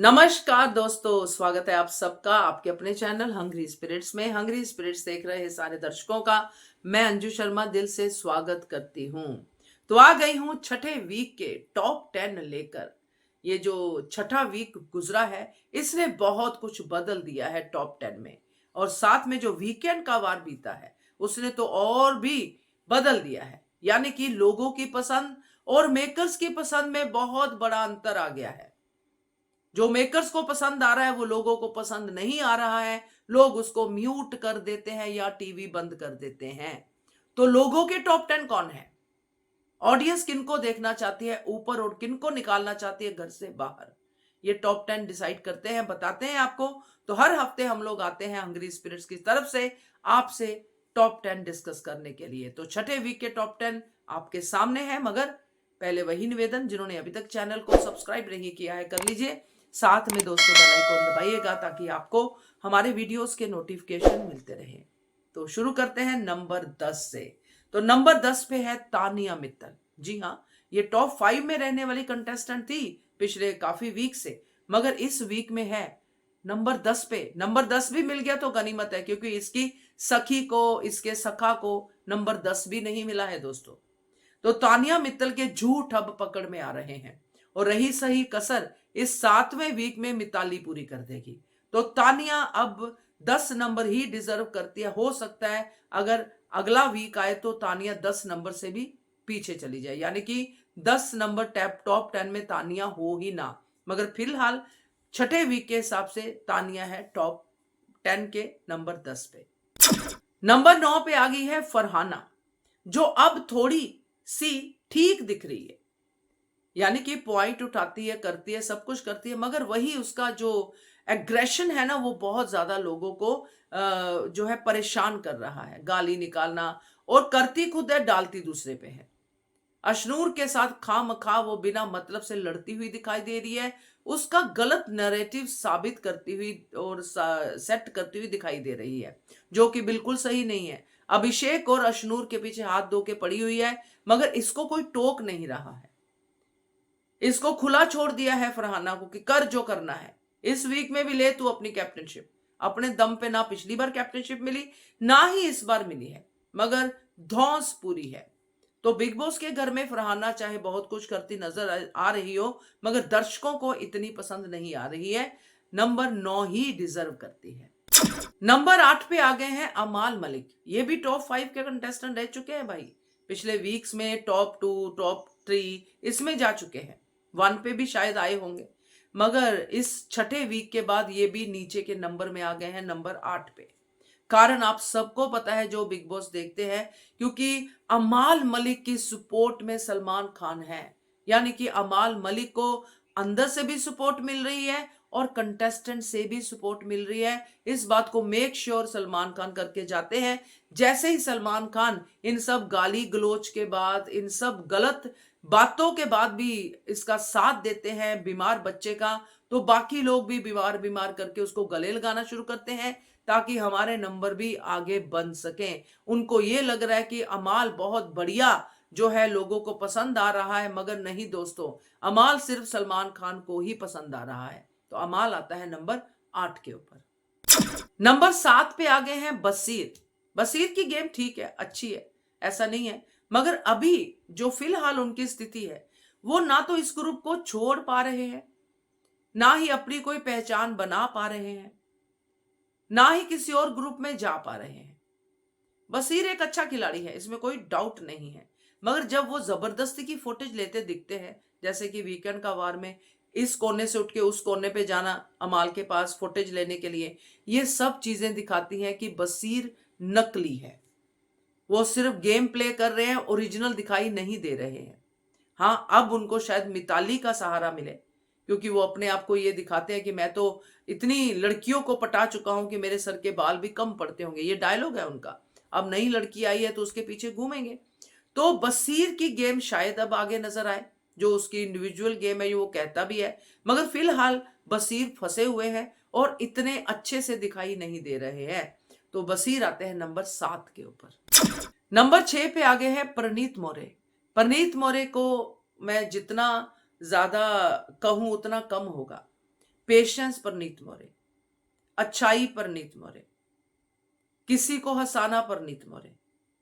नमस्कार दोस्तों, स्वागत है आप सबका आपके अपने चैनल हंग्री स्पिरिट्स में। हंग्री स्पिरिट्स देख रहे सारे दर्शकों का मैं अंजू शर्मा दिल से स्वागत करती हूं। तो आ गई हूं छठे वीक के टॉप 10 लेकर। ये जो छठा वीक गुजरा है इसने बहुत कुछ बदल दिया है टॉप 10 में, और साथ में जो वीकेंड का वार बीता है उसने तो और भी बदल दिया है। यानी कि लोगों की पसंद और मेकर्स की पसंद में बहुत बड़ा अंतर आ गया है। जो मेकर्स को पसंद आ रहा है वो लोगों को पसंद नहीं आ रहा है, लोग उसको म्यूट कर देते हैं या टीवी बंद कर देते हैं। तो लोगों के टॉप 10 कौन है, ऑडियंस किनको देखना चाहती है ऊपर और किनको निकालना चाहती है घर से बाहर, ये टॉप 10 डिसाइड करते हैं, बताते हैं आपको। तो हर हफ्ते हम लोग आते हैं हंग्री स्पिरिट्स की तरफ से आपसे टॉप 10 डिस्कस करने के लिए। तो छठे वीक के टॉप 10 आपके सामने है, मगर पहले वही निवेदन, जिन्होंने अभी तक चैनल को सब्सक्राइब नहीं किया है कर लीजिए, साथ में दोस्तों बेल आइकन दबाइएगा ताकि आपको हमारे वीडियोस के नोटिफिकेशन मिलते रहे। तो शुरू करते हैं नंबर 10 से। तो नंबर 10 पे है तानिया मित्तल। जी हाँ, ये टॉप 5 में रहने वाली कंटेस्टेंट थी पिछले काफी वीक से, मगर इस वीक में है नंबर 10 पे। नंबर 10 भी मिल गया तो गनीमत है, क्योंकि इसकी सखी को, इसके सखा को नंबर 10 भी नहीं मिला है दोस्तों। तो तानिया मित्तल के झूठ अब पकड़ में आ रहे हैं, और रही सही कसर इस 7वें वीक में मिताली पूरी कर देगी। तो तानिया अब 10 नंबर ही डिजर्व करती है। हो सकता है अगर अगला वीक आए तो तानिया 10 नंबर से भी पीछे चली जाए, यानी कि 10 नंबर टॉप 10 में तानिया हो ही ना। मगर फिलहाल छठे वीक के हिसाब से तानिया है टॉप 10 के नंबर 10 पे। नंबर 9 पे आ गई है फरहाना, जो अब थोड़ी सी ठीक दिख रही है, यानी कि पॉइंट उठाती है, करती है, सब कुछ करती है, मगर वही उसका जो एग्रेशन है ना वो बहुत ज्यादा लोगों को जो है परेशान कर रहा है। गाली निकालना, और करती खुद है डालती दूसरे पे है। अशनूर के साथ खामखा वो बिना मतलब से लड़ती हुई दिखाई दे रही है, उसका गलत नैरेटिव साबित करती हुई और सेट करती हुई दिखाई दे रही है, जो कि बिल्कुल सही नहीं है। अभिषेक और अशनूर के पीछे हाथ धो के पड़ी हुई है, मगर इसको कोई टोक नहीं रहा है। इसको खुला छोड़ दिया है फरहाना को कि कर जो करना है। इस वीक में भी ले तू अपनी कैप्टनशिप, अपने दम पे। ना पिछली बार कैप्टनशिप मिली, ना ही इस बार मिली है, मगर धौंस पूरी है। तो बिग बॉस के घर में फरहाना चाहे बहुत कुछ करती नजर आ रही हो, मगर दर्शकों को इतनी पसंद नहीं आ रही है। नंबर 9 ही डिजर्व करती है। नंबर 8 पे आ गए हैं अमाल मलिक। ये भी टॉप 5 के कंटेस्टेंट रह चुके हैं भाई। पिछले वीक्स में टॉप 2, टॉप 3 इसमें जा चुके हैं, 1 पे भी शायद आए होंगे, मगर इस छठे वीक के बाद ये भी नीचे के नंबर में आ गए हैं, नंबर 8 पे। कारण आप सबको पता है जो बिग बॉस देखते हैं, क्योंकि अमाल मलिक की सपोर्ट में सलमान खान है। यानी कि अमाल मलिक को अंदर से भी सपोर्ट मिल रही है और कंटेस्टेंट से भी सपोर्ट मिल रही है। इस बात को मेक श्योर सलमान खान करके जाते हैं। जैसे ही सलमान खान इन सब गाली गलोच के बाद, इन सब गलत बातों के बाद भी इसका साथ देते हैं बीमार बच्चे का, तो बाकी लोग भी बीमार बीमार करके उसको गले लगाना शुरू करते हैं, ताकि हमारे नंबर भी आगे बन सकें। उनको ये लग रहा है कि अमाल बहुत बढ़िया जो है लोगों को पसंद आ रहा है, मगर नहीं दोस्तों, अमाल सिर्फ सलमान खान को ही पसंद आ रहा है। तो अमाल आता है नंबर 8 के ऊपर। नंबर 7 पे आ गए हैं बसीर। बसीर की गेम ठीक है, अच्छी है, ऐसा नहीं है, मगर अभी जो फिलहाल उनकी स्थिति है, वो ना तो इस ग्रुप को छोड़ पा रहे हैं, ना ही अपनी कोई पहचान बना पा रहे हैं, ना ही किसी और ग्रुप में जा पा रहे हैं। बसीर एक अच्छा खिलाड़ी है, इसमें कोई डाउट नहीं है, मगर जब वो जबरदस्ती की फुटेज लेते दिखते हैं, जैसे कि वीकेंड का वार में इस कोने से उठ के उस कोने पे जाना अमाल के पास फुटेज लेने के लिए, ये सब चीजें दिखाती हैं कि बसीर नकली है। वो सिर्फ गेम प्ले कर रहे हैं, ओरिजिनल दिखाई नहीं दे रहे हैं। हाँ, अब उनको शायद मिताली का सहारा मिले, क्योंकि वो अपने आप को ये दिखाते हैं कि मैं तो इतनी लड़कियों को पटा चुका हूं कि मेरे सर के बाल भी कम पड़ते होंगे, ये डायलॉग है उनका। अब नई लड़की आई है तो उसके पीछे घूमेंगे। तो बसीर की गेम शायद अब आगे नजर आए, जो उसकी इंडिविजुअल गेम है वो कहता भी है, मगर फिलहाल बसीर फंसे हुए हैं और इतने अच्छे से दिखाई नहीं दे रहे हैं। तो बसीर आते हैं नंबर 7 के ऊपर। नंबर 6 पे आगे है परनीत मोरे। परनीत मोरे को मैं जितना ज्यादा कहूं उतना कम होगा। पेशेंस पर नीत मोरे, अच्छाई पर नीत मोरे, किसी को हंसाना पर नीत मोरे,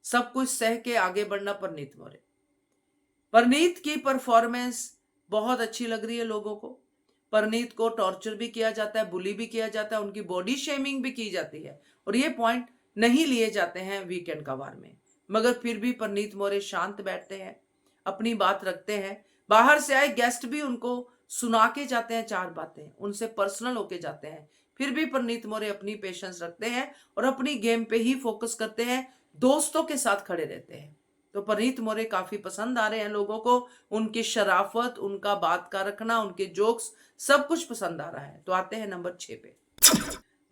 सब कुछ सह के आगे बढ़ना पर नीत मोरे। परनीत की परफॉर्मेंस बहुत अच्छी लग रही है लोगों को। परनीत को टॉर्चर भी किया जाता है, बुली भी किया जाता है, उनकी बॉडी शेमिंग भी की जाती है और ये पॉइंट नहीं लिए जाते हैं वीकेंड का वार में। मगर फिर भी परनीत मोरे शांत बैठते हैं, अपनी बात रखते हैं। बाहर से आए गेस्ट भी उनको सुना के जाते हैं, चार बातें उनसे पर्सनल होके जाते हैं। फिर भी परनीत मोरे अपनी पेशेंस रखते हैं और अपनी गेम पे ही फोकस करते हैं, दोस्तों के साथ खड़े रहते हैं। तो परनीत मोरे काफी पसंद आ रहे हैं लोगों को। उनकी शराफत, उनका बात का रखना, उनके जोक्स, सब कुछ पसंद आ रहा है। तो आते हैं नंबर 6 पे।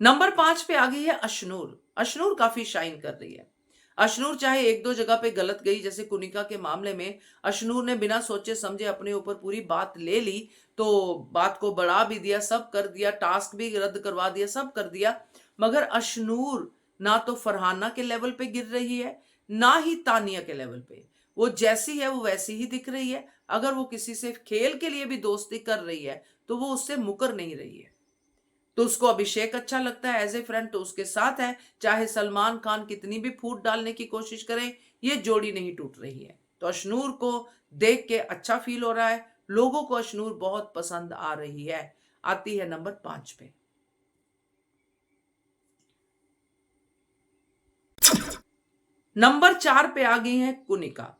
नंबर 5 पे आ गई है अशनूर। अशनूर काफी शाइन कर रही है। अशनूर चाहे एक दो जगह पे गलत गई, जैसे कुनिका के मामले में अशनूर ने बिना सोचे समझे अपने ऊपर पूरी बात ले ली, तो बात को बढ़ा भी दिया, सब कर दिया, टास्क भी रद्द करवा दिया, सब कर दिया। मगर अशनूर ना तो फरहाना के लेवल पे गिर रही है, ना ही तानिया के लेवल पे। वो जैसी है वो वैसी ही दिख रही है। अगर वो किसी से खेल के लिए भी दोस्ती कर रही है तो वो उससे मुकर नहीं रही है। तो उसको अभिषेक अच्छा लगता है एज ए फ्रेंड, तो उसके साथ है। चाहे सलमान खान कितनी भी फूट डालने की कोशिश करें, ये जोड़ी नहीं टूट रही है। तो अशनूर को देख के अच्छा फील हो रहा है, लोगों को अशनूर बहुत पसंद आ रही है। आती है नंबर 5 पे। नंबर 4 पे आ गई है कुनिका।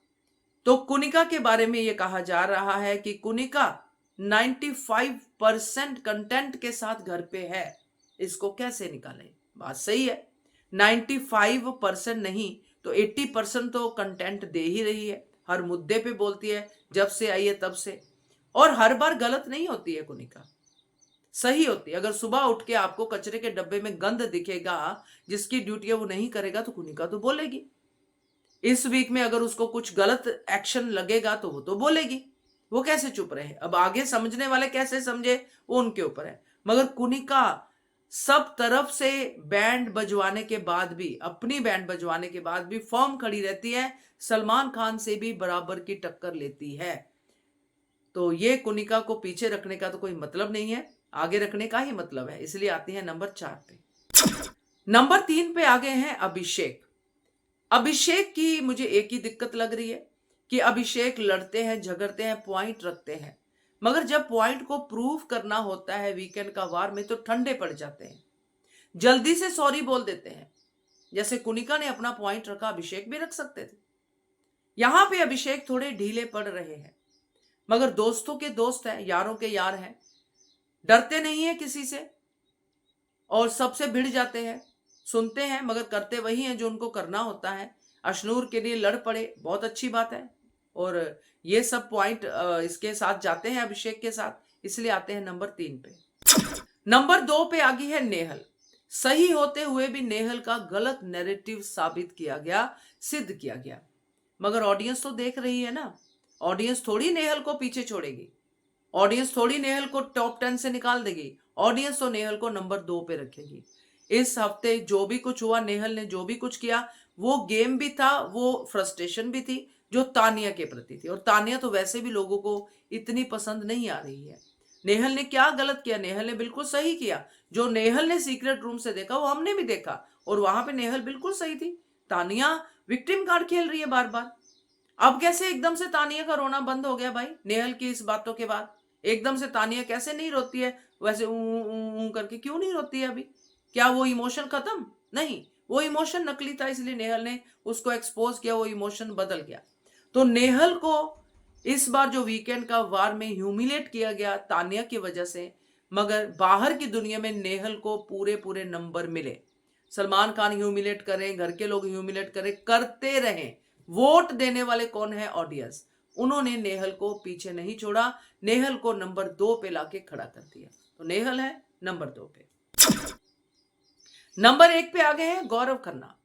तो कुनिका के बारे में यह कहा जा रहा है कि कुनिका 95% कंटेंट के साथ घर पे है। इसको कैसे निकालें? बात सही है, 95% नहीं तो 80% तो कंटेंट दे ही रही है। हर मुद्दे पे बोलती है, जब से आई है तब से। और हर बार गलत नहीं होती है कुनिका, सही होती है। अगर सुबह उठ के आपको कचरे के डब्बे में गंद दिखेगा, जिसकी ड्यूटी है वो नहीं करेगा, तो कुनिका तो बोलेगी। इस वीक में अगर उसको कुछ गलत एक्शन लगेगा तो वो तो बोलेगी। वो कैसे चुप रहे? अब आगे समझने वाले कैसे समझे, वो उनके ऊपर है। मगर कुनिका सब तरफ से बैंड बजवाने के बाद भी, अपनी बैंड बजवाने के बाद भी फॉर्म खड़ी रहती है, सलमान खान से भी बराबर की टक्कर लेती है। तो ये कुनिका को पीछे रखने का तो कोई मतलब नहीं है, आगे रखने का ही मतलब है। इसलिए आती है नंबर 4 पे। नंबर 3 पे आ गए हैं अभिषेक। अभिषेक की मुझे एक ही दिक्कत लग रही है कि अभिषेक लड़ते हैं, झगड़ते हैं, पॉइंट रखते हैं, मगर जब पॉइंट को प्रूव करना होता है वीकेंड का वार में, तो ठंडे पड़ जाते हैं, जल्दी से सॉरी बोल देते हैं। जैसे कुनिका ने अपना पॉइंट रखा, अभिषेक भी रख सकते थे। यहां पे अभिषेक थोड़े ढीले पड़ रहे हैं, मगर दोस्तों के दोस्त हैं, यारों के यार हैं, डरते नहीं है किसी से और सबसे भिड़ जाते हैं। सुनते हैं मगर करते वही हैं जो उनको करना होता है। अशनूर के लिए लड़ पड़े, बहुत अच्छी बात है। और ये सब पॉइंट इसके साथ जाते हैं, अभिषेक के साथ। इसलिए आते हैं नंबर 3 पे। नंबर 2 पे आ गई है नेहल। सही होते हुए भी नेहल का गलत नैरेटिव साबित किया गया, सिद्ध किया गया। मगर ऑडियंस तो देख रही है ना, ऑडियंस थोड़ी नेहल को पीछे छोड़ेगी, ऑडियंस थोड़ी नेहल को टॉप 10 से निकाल देगी। ऑडियंस तो नेहल को नंबर 2 पे रखेगी। इस हफ्ते जो भी कुछ हुआ, नेहल ने जो भी कुछ किया, वो गेम भी था, वो फ्रस्ट्रेशन भी थी जो तानिया के प्रति थी। और तानिया तो वैसे भी लोगों को इतनी पसंद नहीं आ रही है। नेहल ने क्या गलत किया? नेहल ने बिल्कुल सही किया। जो नेहल ने सीक्रेट रूम से देखा वो हमने भी देखा, और वहां पे नेहल बिल्कुल सही थी। तानिया विक्टिम कार्ड खेल रही है बार बार। अब कैसे एकदम से तानिया का रोना बंद हो गया भाई? नेहल की इस बातों के बाद एकदम से तानिया कैसे नहीं रोती है? वैसे ऊ करके क्यों नहीं रोती है अभी? क्या वो इमोशन खत्म? नहीं, वो इमोशन नकली था, इसलिए नेहल ने उसको एक्सपोज किया, वो इमोशन बदल गया। तो नेहल को इस बार जो वीकेंड का वार में ह्यूमिलेट किया गया तानिया की वजह से, मगर बाहर की दुनिया में नेहल को पूरे पूरे नंबर मिले। सलमान खान ह्यूमिलेट करें, घर के लोग ह्यूमिलेट करें, करते रहें, वोट देने वाले कौन है? ऑडियंस। उन्होंने नेहल को पीछे नहीं छोड़ा, नेहल को नंबर 2 पे लाके खड़ा कर दिया। तो नेहल है नंबर 2 पे। नंबर 1 पे आ गए हैं गौरव खन्ना।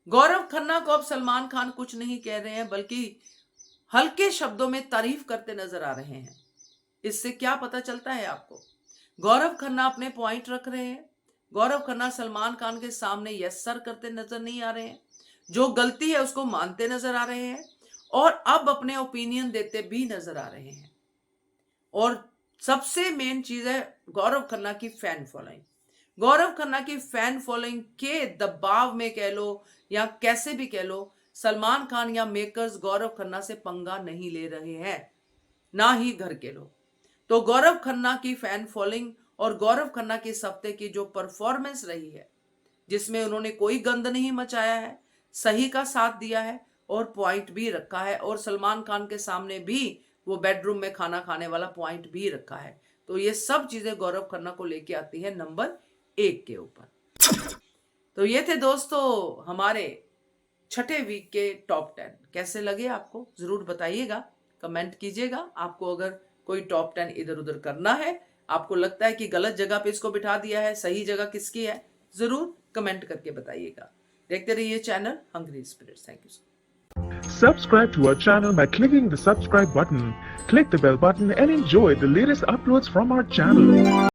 गौरव खन्ना को अब सलमान खान कुछ नहीं कह रहे हैं, बल्कि हल्के शब्दों में तारीफ करते नजर आ रहे हैं। इससे क्या पता चलता है आपको? गौरव खन्ना अपने पॉइंट रख रहे हैं। गौरव खन्ना सलमान खान के सामने यस सर करते नजर नहीं आ रहे हैं, जो गलती है उसको मानते नजर आ रहे हैं, और अब अपने ओपिनियन देते भी नजर आ रहे हैं। और सबसे मेन चीज है गौरव खन्ना की फैन फॉलोइंग। गौरव खन्ना की फैन फॉलोइंग के दबाव में कह लो या कैसे भी कह लो, सलमान खान या मेकर्स गौरव खन्ना से पंगा नहीं ले रहे हैं, ना ही घर के लोग। तो गौरव खन्ना की फैन फॉलोइंग और गौरव खन्ना के इस हफ्ते की जो परफॉर्मेंस रही है, जिसमें उन्होंने कोई गंद नहीं मचाया है, सही का साथ दिया है और पॉइंट भी रखा है, और सलमान खान के सामने भी वो बेडरूम में खाना खाने वाला पॉइंट भी रखा है। तो ये सब चीजें गौरव खन्ना को लेके आती है नंबर 1 के ऊपर। तो ये थे दोस्तों हमारे छठे वीक के टॉप 10। कैसे लगे आपको जरूर बताइएगा, कमेंट कीजिएगा। आपको अगर कोई टॉप 10 इधर उधर करना है, आपको लगता है कि गलत जगह पे इसको बिठा दिया है, सही जगह किसकी है, जरूर कमेंट करके बताइएगा। देखते रहिए channel hungry spirits. Thank you. Subscribe to our channel by clicking the subscribe button. Click the bell button and enjoy the latest uploads from our channel.